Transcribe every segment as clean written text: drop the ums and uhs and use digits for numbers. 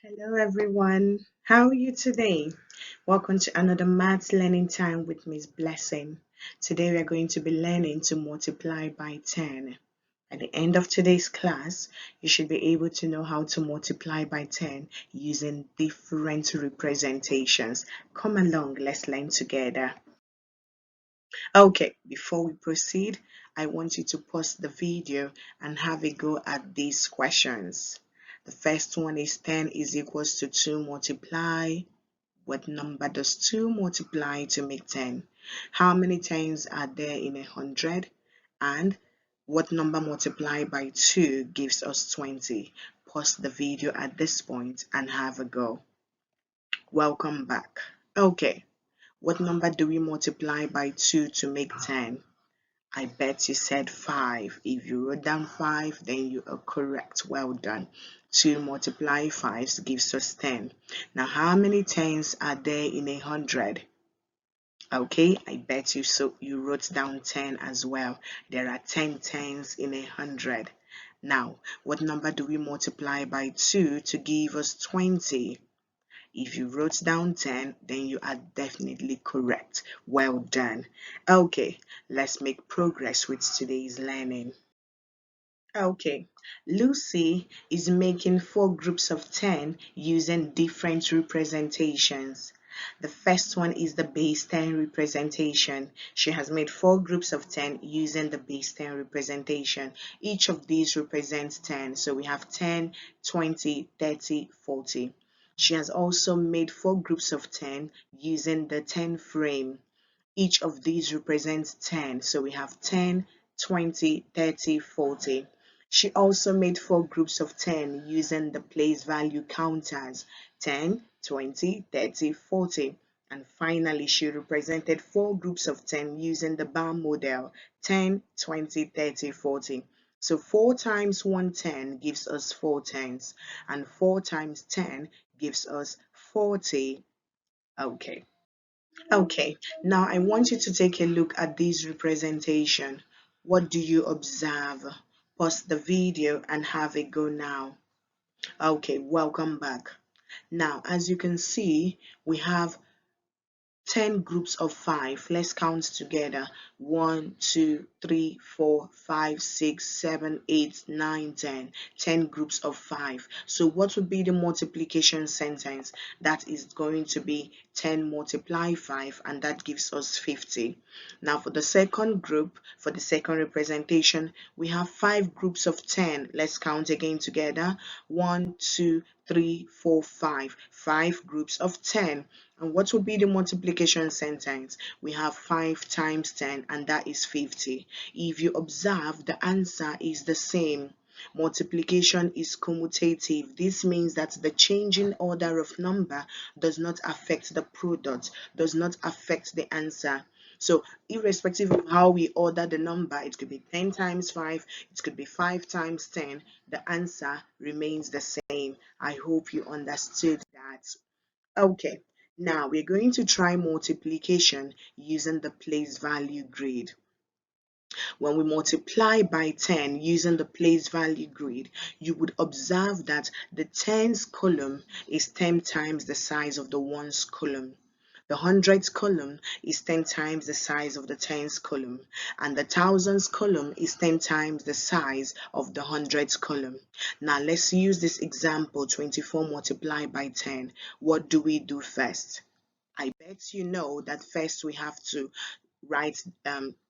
Hello everyone, how are you today? Welcome to another maths learning time with Miss Blessing. Today we are going to be learning to multiply by 10. At the end of today's class, you should be able to know how to multiply by 10 using different representations. Come along, let's learn together. Okay, before we proceed, I want you to pause the video and have a go at these questions. The first one is 10 is equals to 2 multiply. What number does 2 multiply to make 10? How many tens are there in 100? And what number multiplied by 2 gives us 20? Pause the video at this point and have a go. Welcome back. Okay, what number do we multiply by 2 to make 10? I bet you said 5. If you wrote down 5, then you are correct. Well done. 2 multiply 5 gives us 10. Now, how many tens are there in 100? Okay, I bet you wrote down 10 as well. There are 10 tens in 100. Now, what number do we multiply by 2 to give us 20? If you wrote down 10, then you are definitely correct. Well done. Okay, let's make progress with today's learning. Okay, Lucy is making 4 groups of 10 using different representations. The first one is the base 10 representation. She has made 4 groups of 10 using the base 10 representation. Each of these represents 10. So we have 10, 20, 30, 40. She has also made 4 groups of 10 using the 10 frame. Each of these represents 10. So we have 10, 20, 30, 40. She also made 4 groups of 10 using the place value counters 10, 20, 30, 40. And finally, she represented 4 groups of 10 using the bar model 10, 20, 30, 40. So 4 times 110 gives us 4 tens, and 4 times 10 gives us 40. Okay. Okay, now I want you to take a look at this representation. What do you observe? Pause the video and have a go now. Okay, welcome back. Now, as you can see, we have 10 groups of 5. Let's count together. 1, 2, 3, 4, 5, 6, 7, 8, 9, 10. 10 groups of 5. So what would be the multiplication sentence? That is going to be 10 multiply 5, and that gives us 50. Now for the second group, for the second representation, we have 5 groups of 10. Let's count again together. 1, 2, 3, 4, 5. 5 groups of 10. And what would be the multiplication sentence? We have 5 times 10, and that is 50. If you observe, the answer is the same. Multiplication is commutative. This means that the changing order of number does not affect the product, does not affect the answer. So irrespective of how we order the number, it could be 10 times 5, it could be 5 times 10, the answer remains the same. I hope you understood that. Okay, now we're going to try multiplication using the place value grid. When we multiply by 10 using the place value grid, you would observe that the tens column is 10 times the size of the ones column. The hundreds column is 10 times the size of the tens column, and the thousands column is 10 times the size of the hundreds column. Now let's use this example 24 multiplied by 10. What do we do first? I bet you know that first we have to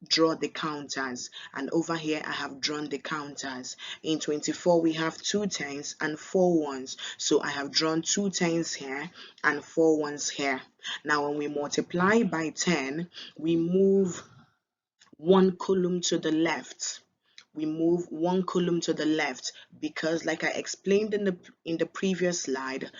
draw the counters, and over here I have drawn the counters. In 24 we have 2 tens and 4 ones, so I have drawn 2 tens here and 4 ones here. Now when we multiply by 10, we move 1 column to the left. We move 1 column to the left because, like I explained in the previous slide,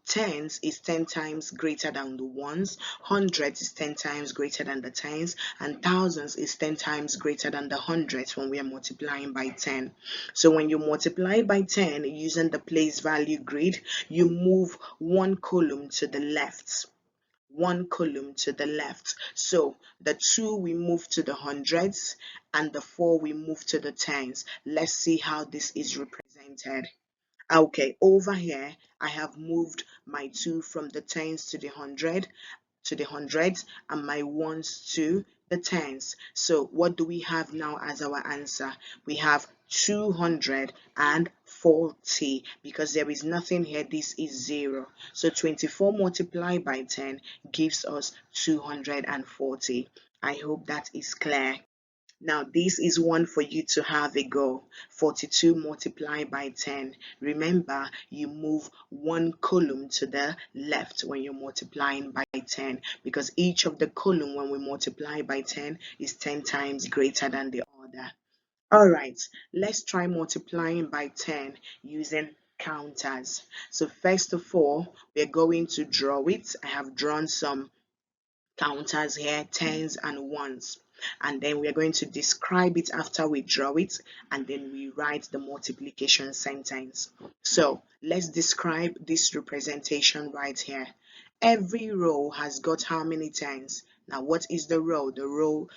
tens is 10 times greater than the ones, hundreds is 10 times greater than the tens, and thousands is 10 times greater than the hundreds when we are multiplying by 10. So when you multiply by 10 using the place value grid, you move 1 column to the left. 1 column to the left. So the 2 we move to the hundreds, and the 4 we move to the tens. Let's see how this is represented. Okay, over here I have moved my 2 from the tens to the hundreds and my ones to the tens. So what do we have now as our answer? We have 240 because there is nothing here. This is 0. So 24 multiplied by 10 gives us 240. I hope that is clear. Now, this is one for you to have a go. 42 multiplied by 10. Remember, you move one column to the left when you're multiplying by 10 because each of the column when we multiply by 10 is 10 times greater than the other. All right, let's try multiplying by 10 using counters. So first of all, we're going to draw it. I have drawn some counters here, tens and ones, and then we are going to describe it after we draw it, and then we write the multiplication sentence. So let's describe this representation right here. Every row has got how many tens? Now what is the row? The row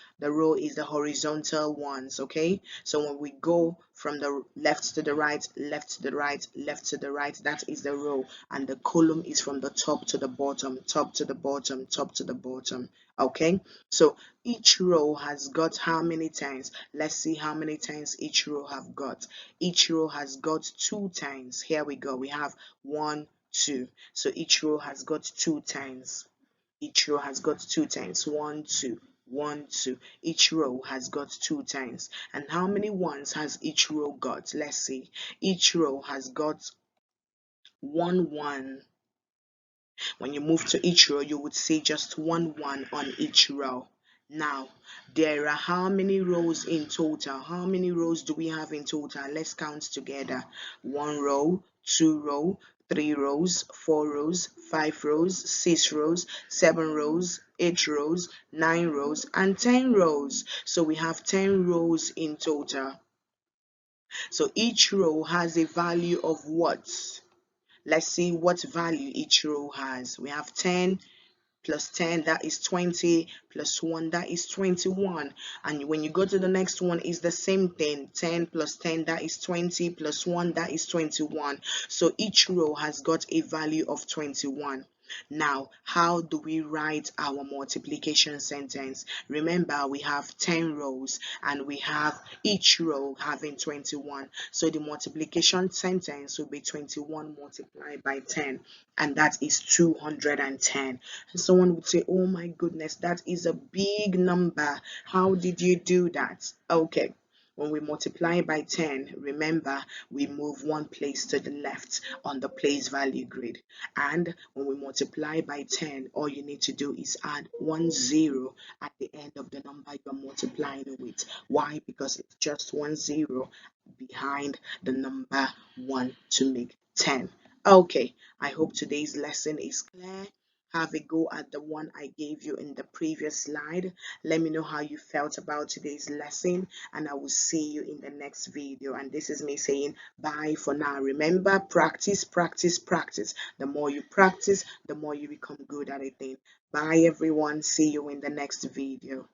is the horizontal ones, okay? So when we go from the left to the right, left to the right, left to the right, that is the row, and the column is from the top to the bottom, top to the bottom, top to the bottom. Okay, so each row has got how many tens? Let's see how many tens each row have got. Each row has got 2 tens. Here we go. We have 1, 2. So each row has got 2 tens. Each row has got 2 tens. 1, 2. 1, 2. Each row has got 2 tens. And how many ones has each row got? Let's see. Each row has got 1 1. When you move to each row, you would see just 1 1 on each row. Now, there are how many rows in total? How many rows do we have in total? Let's count together. 1 row, 2 row, 3 rows, 4 rows, 5 rows, 6 rows, 7 rows, 8 rows, 9 rows, and 10 rows. So we have 10 rows in total. So each row has a value of what? Let's see what value each row has. We have 10 plus 10, that is 20, plus 1, that is 21. And when you go to the next one, it's the same thing. 10 plus 10, that is 20, plus 1, that is 21. So each row has got a value of 21. Now, how do we write our multiplication sentence? Remember, we have 10 rows and we have each row having 21. So the multiplication sentence will be 21 multiplied by 10, and that is 210. And someone would say, oh my goodness, that is a big number. How did you do that? Okay. When we multiply by 10, remember, we move one place to the left on the place value grid. And when we multiply by 10, all you need to do is add 1 0 at the end of the number you're multiplying with. Why? Because it's just 1 0 behind the number 1 to make 10. Okay, I hope today's lesson is clear. Have a go at the one I gave you in the previous slide. Let me know how you felt about today's lesson, and I will see you in the next video. And this is me saying bye for now. Remember, practice, practice, practice. The more you practice, the more you become good at a thing. Bye everyone. See you in the next video.